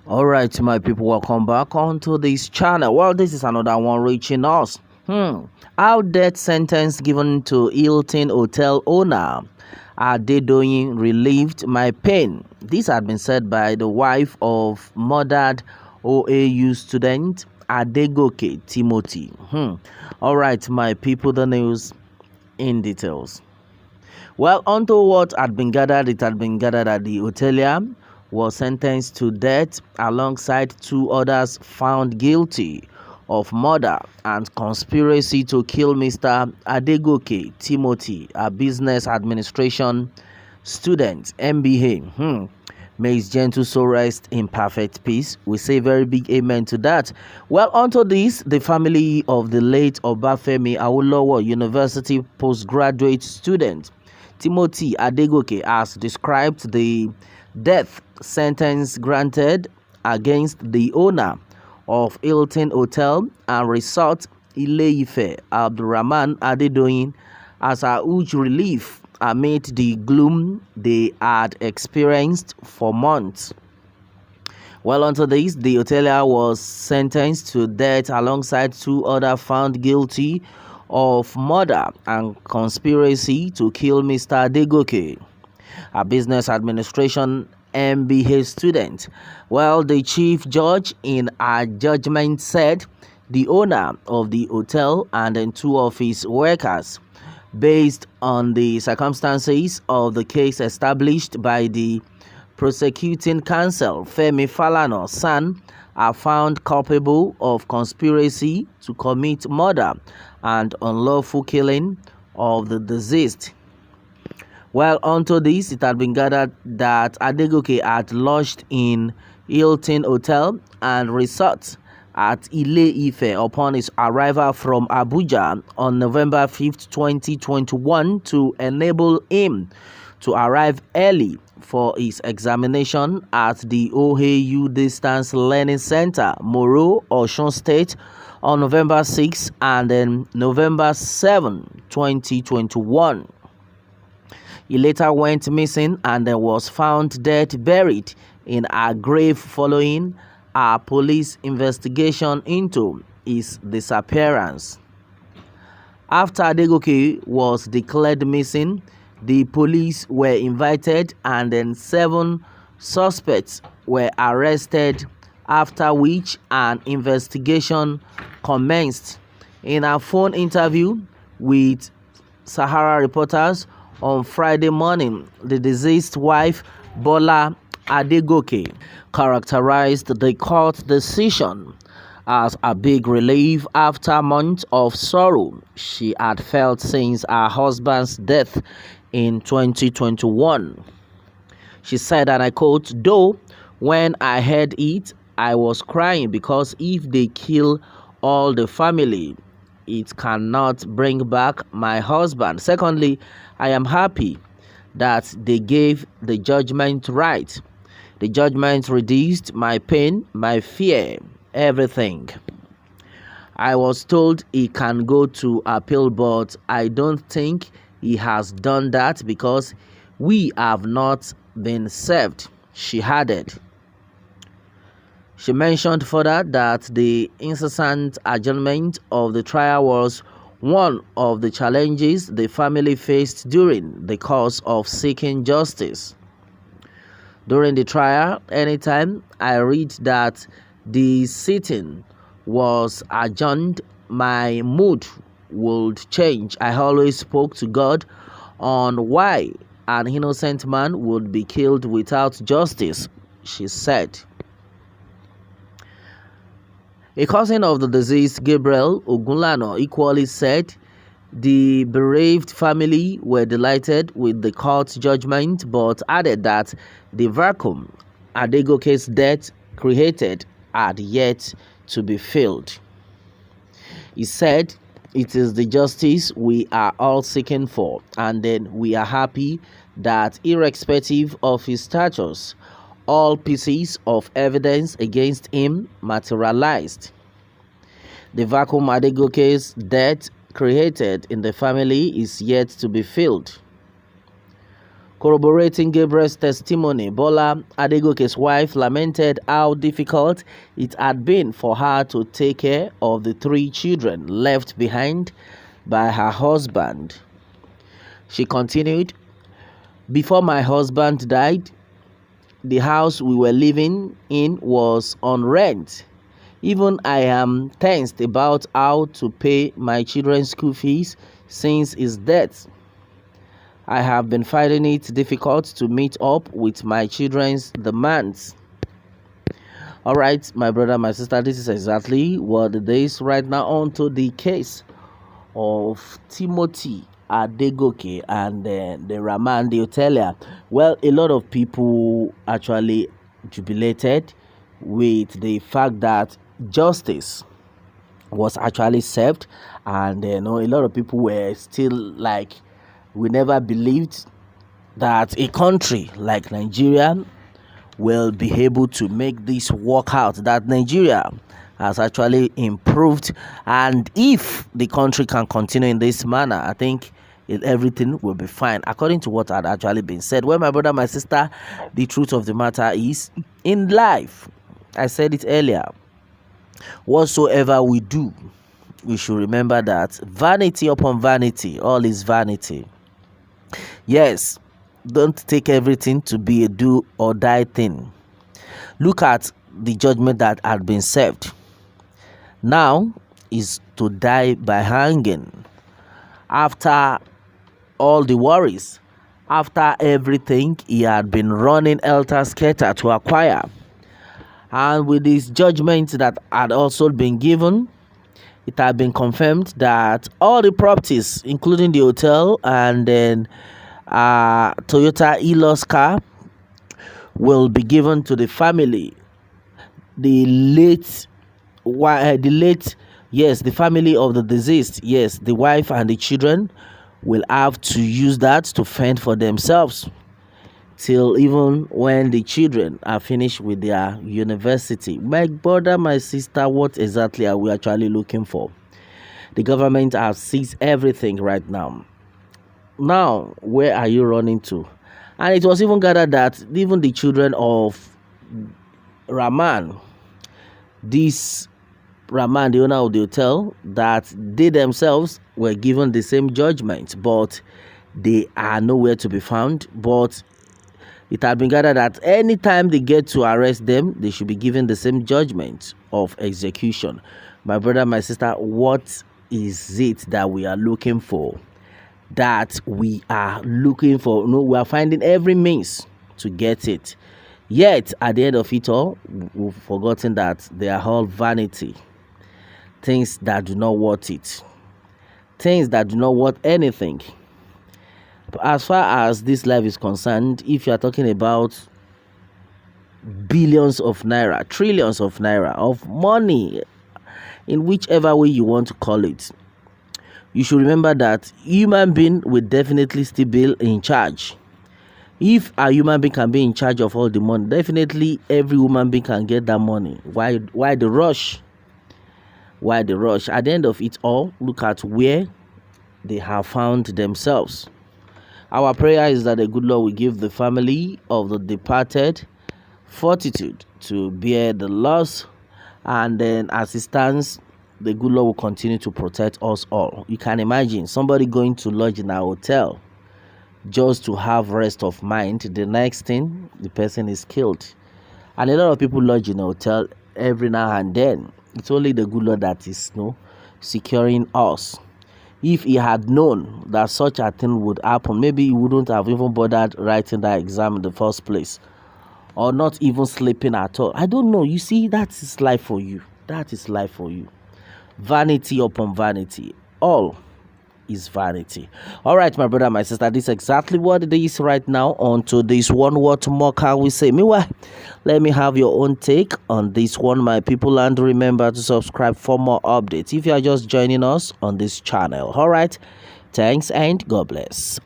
All right, my people, welcome back onto this channel. Well, this is another one reaching us. How death sentence given to Ltøn hotel owner Adedoyin relieved my pain. This had been said by the wife of murdered OAU student Adegoke Timothy. All right, my people, the news in details. Well, onto what had been gathered, it had been gathered that the hotelier was sentenced to death alongside two others found guilty of murder and conspiracy to kill Mr. Adegoke Timothy, a business administration student, MBA. May his gentle soul rest in perfect peace. We say very big amen to that. Well, onto this, the family of the late Obafemi Awolowo University postgraduate student Timothy Adegoke has described the death sentence granted against the owner of Ltøn Hotel and Resort Ile-Ife, Abdurrahman Adedoyin, as a huge relief amid the gloom they had experienced for months. Well, onto this, the hotelier was sentenced to death alongside two others found guilty of murder and conspiracy to kill Mr. Adegoke, a business administration MBA student. Well, the chief judge in a judgment said the owner of the hotel and then two of his workers, based on the circumstances of the case established by the prosecuting counsel Femi Falana San, are found culpable of conspiracy to commit murder and unlawful killing of the deceased. Well, onto this, it had been gathered that Adegoke had lodged in Ltøn Hotel and Resort at Ile-Ife upon his arrival from Abuja on November 5th, 2021 to enable him to arrive early for his examination at the OAU Distance Learning Center, Moro, Osun State on November 6 and then November 7, 2021. He later went missing and then was found dead buried in a grave following a police investigation into his disappearance. After Adegoke was declared missing, the police were invited and then 7 suspects were arrested, after which an investigation commenced. In a phone interview with Sahara reporters on Friday morning, the deceased wife, Bola Adegoke, characterized the court decision as a big relief after months of sorrow she had felt since her husband's death in 2021. She said, and I quote, "Though when I heard it, I was crying because if they kill all the family, it cannot bring back my husband. Secondly, I am happy that they gave the judgment right. The judgment reduced my pain, my fear, everything. I was told he can go to appeal, but I don't think he has done that because we have not been served," she added. She mentioned further that the incessant adjournment of the trial was one of the challenges the family faced during the course of seeking justice. During the trial, anytime I read that the sitting was adjourned, my mood would change. I always spoke to God on why an innocent man would be killed without justice, she said. A cousin of the deceased, Gabriel Ogunlana, equally said the bereaved family were delighted with the court judgment, but added that the vacuum Adegoke's death created had yet to be filled. He said, "It is the justice we are all seeking for, and then we are happy that irrespective of his status, all pieces of evidence against him materialized. The vacuum Adegoke's death created in the family is yet to be filled. Corroborating Gabriel's testimony, Bola Adegoke's wife lamented how difficult it had been for her to take care of the 3 children left behind by her husband. She continued, "Before my husband died, the house we were living in was on rent. Even I am tensed about how to pay my children's school fees since his death. I have been finding it difficult to meet up with my children's demands." All right, my brother, my sister, this is exactly what it is right now. On to the case of Timothy Adegoke and the Raman, the hotelier. Well, a lot of people actually jubilated with the fact that justice was actually served, and a lot of people were still like, we never believed that a country like Nigeria will be able to make this work out, that Nigeria has actually improved, and if the country can continue in this manner, I think everything will be fine according to what had actually been said. Well, my brother, my sister, the truth of the matter is, in life, I said it earlier, whatsoever we do, we should remember that vanity upon vanity, all is vanity. Yes, don't take everything to be a do or die thing. Look at the judgment that had been served. Now is to die by hanging. After all the worries, after everything he had been running helter-skelter to acquire, and with this judgment that had also been given, it had been confirmed that all the properties, including the hotel and then Toyota Elos car, will be given to the family. The family of the deceased, yes, the wife and the children will have to use that to fend for themselves till even when the children are finished with their university. My brother, my sister, what exactly are we actually looking for? The government has seized everything right now. Now, where are you running to? And it was even gathered that even the children of Raman, this Raman, the owner of the hotel, that they themselves were given the same judgment, but they are nowhere to be found. But it had been gathered that anytime they get to arrest them, they should be given the same judgment of execution. My brother, my sister, what is it that we are looking for? That we are looking for? No, we are finding every means to get it. Yet, at the end of it all, we've forgotten that they are all vanity. Things that do not worth it. Things that do not worth anything. As far as this life is concerned, if you are talking about billions of naira, trillions of naira of money, in whichever way you want to call it, you should remember that human being will definitely still be in charge. If a human being can be in charge of all the money, definitely every human being can get that money. Why the rush? Why the rush? At the end of it all, look at where they have found themselves. Our prayer is that the good Lord will give the family of the departed fortitude to bear the loss, and then as it stands, the good Lord will continue to protect us all. You can imagine somebody going to lodge in a hotel just to have rest of mind. The next thing, the person is killed. And a lot of people lodge in a hotel every now and then. It's only the good Lord that is securing us. If he had known that such a thing would happen, maybe he wouldn't have even bothered writing that exam in the first place, or not even sleeping at all. I don't know. You see, that is life for you. That is life for you. Vanity upon vanity. All is vanity. All right, my brother, my sister, this is exactly what it is right now. On to this one, what more can we say? Meanwhile, let me have your own take on this one, my people, and remember to subscribe for more updates if you are just joining us on this channel. All right, thanks and God bless.